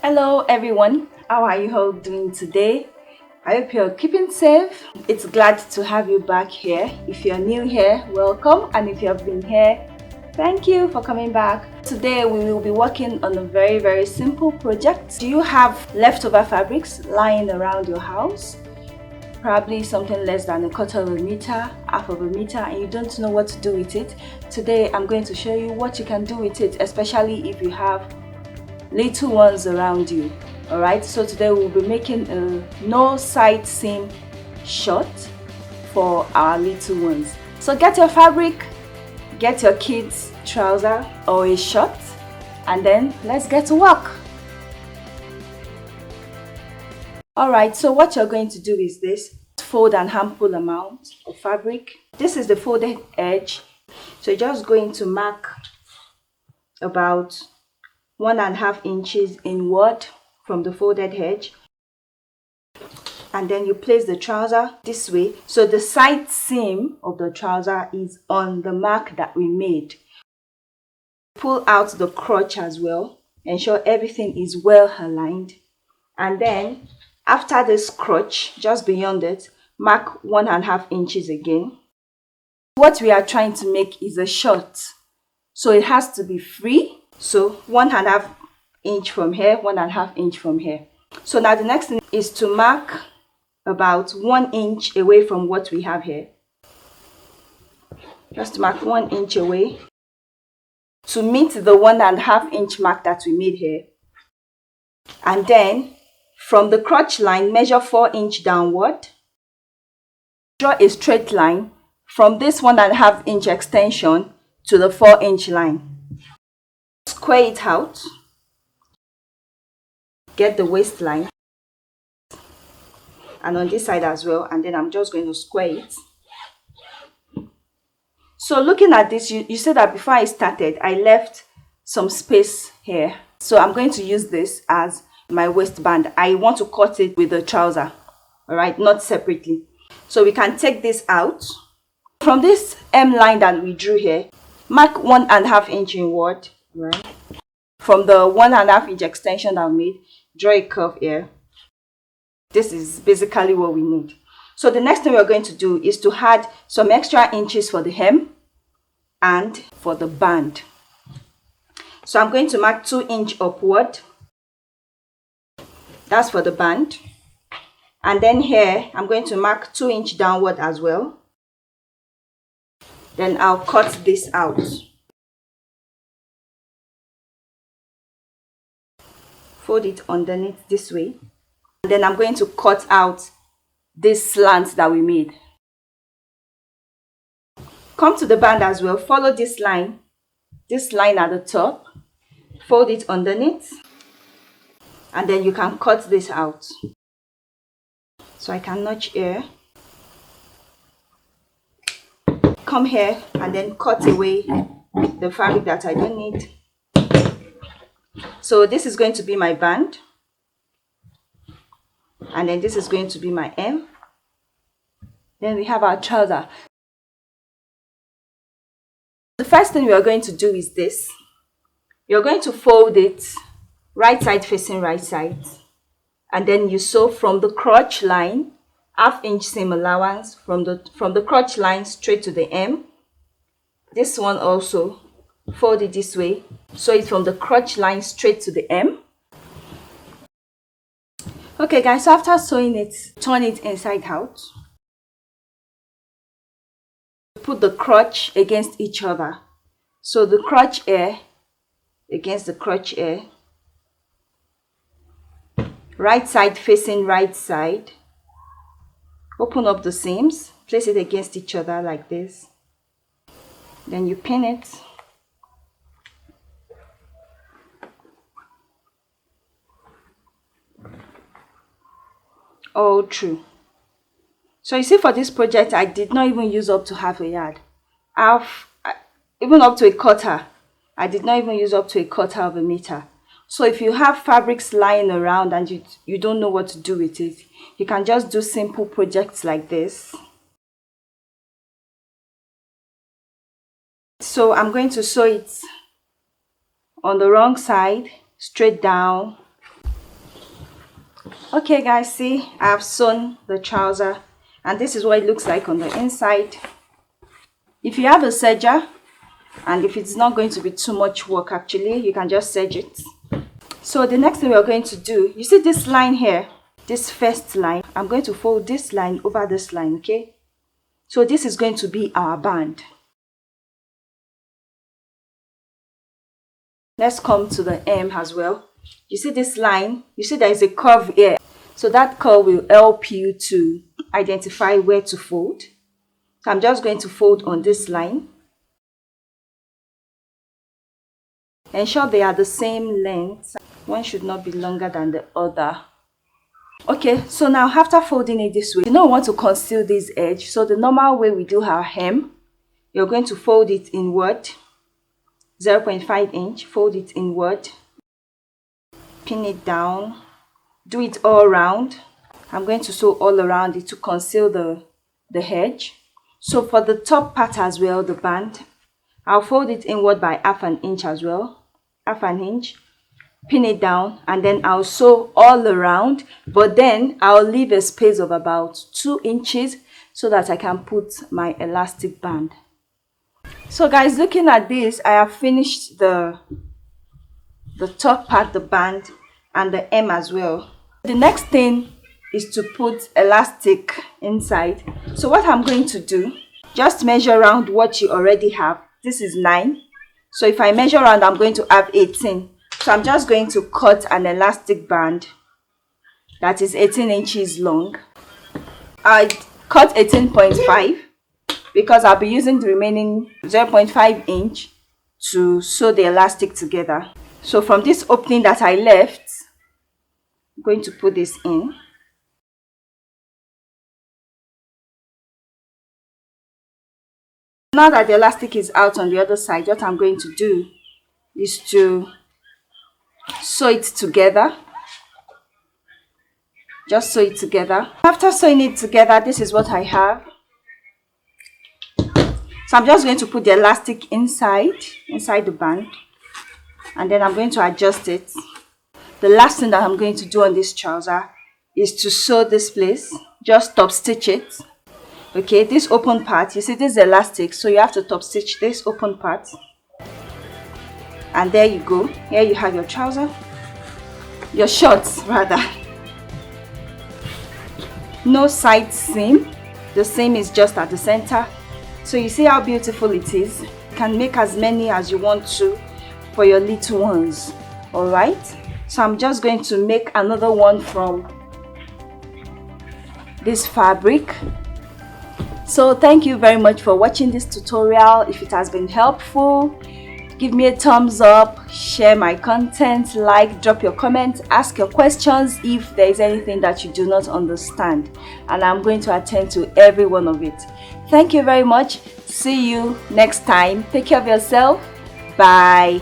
Hello everyone, how are you all doing today? I hope you're keeping safe. It's glad to have you back here. If you're new here, welcome, and if you have been here, thank you for coming back. Today we will be working on a very simple project. Do you have leftover fabrics lying around your house? Probably something less than a quarter of a meter, half of a meter, and you don't know what to do with it. Today I'm going to show you what you can do with it, especially if you have little ones around you. All right, so today we'll be making a no side seam short for our little ones. So get your fabric, get your kids trouser or a short, and then let's get to work. All right, so what you're going to do is this: fold an ample amount of fabric. This is the folded edge, so you're just going to mark about 1.5 inches inward from the folded edge, and then you place the trouser this way, so the side seam of the trouser is on the mark that we made. Pull out the crotch as well, ensure everything is well aligned, and then after this crotch, just beyond it, mark 1.5 inches again. What we are trying to make is a short, so it has to be free. So 1.5 inch from here, 1.5 inch from here. So now the next thing is to mark about 1 inch away from what we have here. Just mark 1 inch away to meet the 1.5 inch mark that we made here. And then from the crotch line, measure 4 inch downward. Draw a straight line from this 1.5 inch extension to the 4 inch line. Square it out. Get the waistline, and on this side as well, and then I'm just going to square it. So looking at this, you see that before I started, I left some space here. So I'm going to use this as my waistband. I want to cut it with the trouser, all right, not separately. So we can take this out. From this M line that we drew here, mark 1.5 inch inward, right? From the 1.5 inch extension that we made, draw a curve here. This is basically what we need. So the next thing we're going to do is to add some extra inches for the hem and for the band. So I'm going to mark 2 inch upward. That's for the band. And then here, I'm going to mark 2 inch downward as well. Then I'll cut this out. Fold it underneath this way. And then I'm going to cut out this slant that we made. Come to the band as well. Follow this line at the top. Fold it underneath. And then you can cut this out. So I can notch here. Come here and then cut away the fabric that I don't need. So this is going to be my band. And then this is going to be my M. Then we have our trouser. The first thing we are going to do is this. You're going to fold it right side facing right side. And then you sew from the crotch line, 1/2 inch seam allowance from the crotch line straight to the M. This one also, fold it this way. Sew it from the crotch line straight to the M. Okay guys, so after sewing it, turn it inside out. Put the crotch against each other. So the crotch here against the crotch here. Right side facing right side. Open up the seams. Place it against each other like this. Then you pin it. All through. So you see, for this project, I did not even use up to 1/2 yard. Even up to a quarter. I did not even use up to a quarter of a meter. So if you have fabrics lying around and you don't know what to do with it, you can just do simple projects like this. So I'm going to sew it on the wrong side, straight down, Okay guys, see, I've sewn the trouser and this is what it looks like on the inside. If you have a serger, and if it's not going to be too much work actually, you can just serge it. So the next thing we're going to do, you see this line here, this first line, I'm going to fold this line over this line, okay? So this is going to be our band. Let's come to the hem as well. You see this line, you see there is a curve here. So that curve will help you to identify where to fold. So I'm just going to fold on this line. Ensure they are the same length. One should not be longer than the other. Okay, so now after folding it this way, you don't want to conceal this edge. So the normal way we do our hem, you're going to fold it inward, 0.5 inch, fold it inward, pin it down, do it all around. I'm going to sew all around it to conceal the edge. So for the top part as well, the band, I'll fold it inward by 1/2 inch as well, 1/2 inch, pin it down, and then I'll sew all around, but then I'll leave a space of about 2 inches so that I can put my elastic band. So guys, looking at this, I have finished the top part, the band, and the hem as well. The next thing is to put elastic inside. So what I'm going to do, just measure around what you already have. This is 9. So if I measure around, I'm going to have 18. So I'm just going to cut an elastic band that is 18 inches long. I cut 18.5 because I'll be using the remaining 0.5 inch to sew the elastic together. So from this opening that I left, I'm going to put this in. Now that the elastic is out on the other side, what I'm going to do is to sew it together. Just sew it together. After sewing it together, this is what I have. So I'm just going to put the elastic inside the band, and then I'm going to adjust it. The last thing that I'm going to do on this trouser is to sew this place. Just top stitch it. Okay, this open part, you see this is elastic, so you have to top stitch this open part. And there you go. Here you have your trouser, your shorts rather. No side seam, the seam is just at the center. So you see how beautiful it is. You can make as many as you want to for your little ones. Alright, so I'm just going to make another one from this fabric. So thank you very much for watching this tutorial. If it has been helpful, give me a thumbs up, share my content, like, drop your comments, ask your questions if there is anything that you do not understand, and I'm going to attend to every one of it. Thank you very much. See you next time. Take care of yourself. Bye.